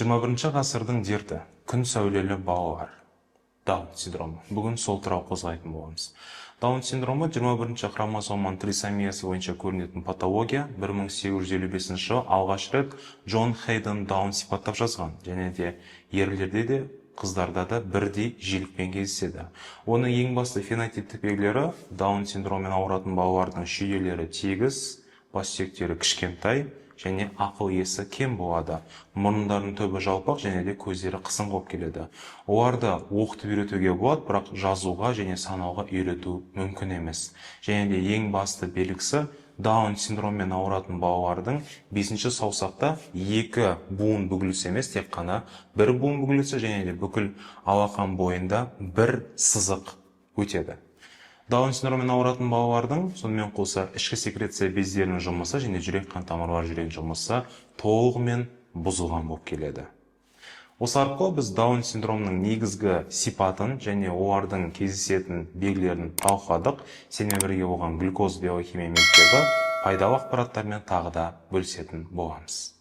21 ғасырдың дерті, күн сәулелі балалар. Даун синдромы. Бүгін сол туралы қозғайтын боламыз. Даун синдромы 21 хромосоманың трисомиясы бойынша көрінетін патология. 1855 жылы алғаш рет Джон Хейден Даун сипаттап жазған, және де ерлерде де қыздарда да бірдей жиілікпен кездеседі. Оның ең басты фенотиптік белгілері Даун синдромымен ауыратын балалардың шүйделері тегіс, бас сүйектері кішкентай және ақыл есі кем болады. Мұрындарының түбі жалпақ және де көздері қысым болып келеді. Оларды оқытып үйретуге болады, бірақ жазуға және санауға үйрету мүмкін емес. Және де ең басты белгісі Даун синдромымен ауыратын балалардың 5-ші саусақта 2 буын бүгілісі емес, тек қана 1 буын бүгілісі және де бүкіл алақан бойында 1 сызық өтеді. Даун синдромымен ауыратын балалардың сонымен қоса ішкі секреция бездерінің жұмысы және жүрек қан тамырлар жүрек жұмысы толығымен бұзылған болып келеді. Осы арқылы біз Даун синдромының негізгі сипатын және олардың кездесетін белгілерін талқыладық. Сенімен бірге болған глюкоз биохимия мектебі пайдалы ақпараттармен тағы да бөлісетін боламыз.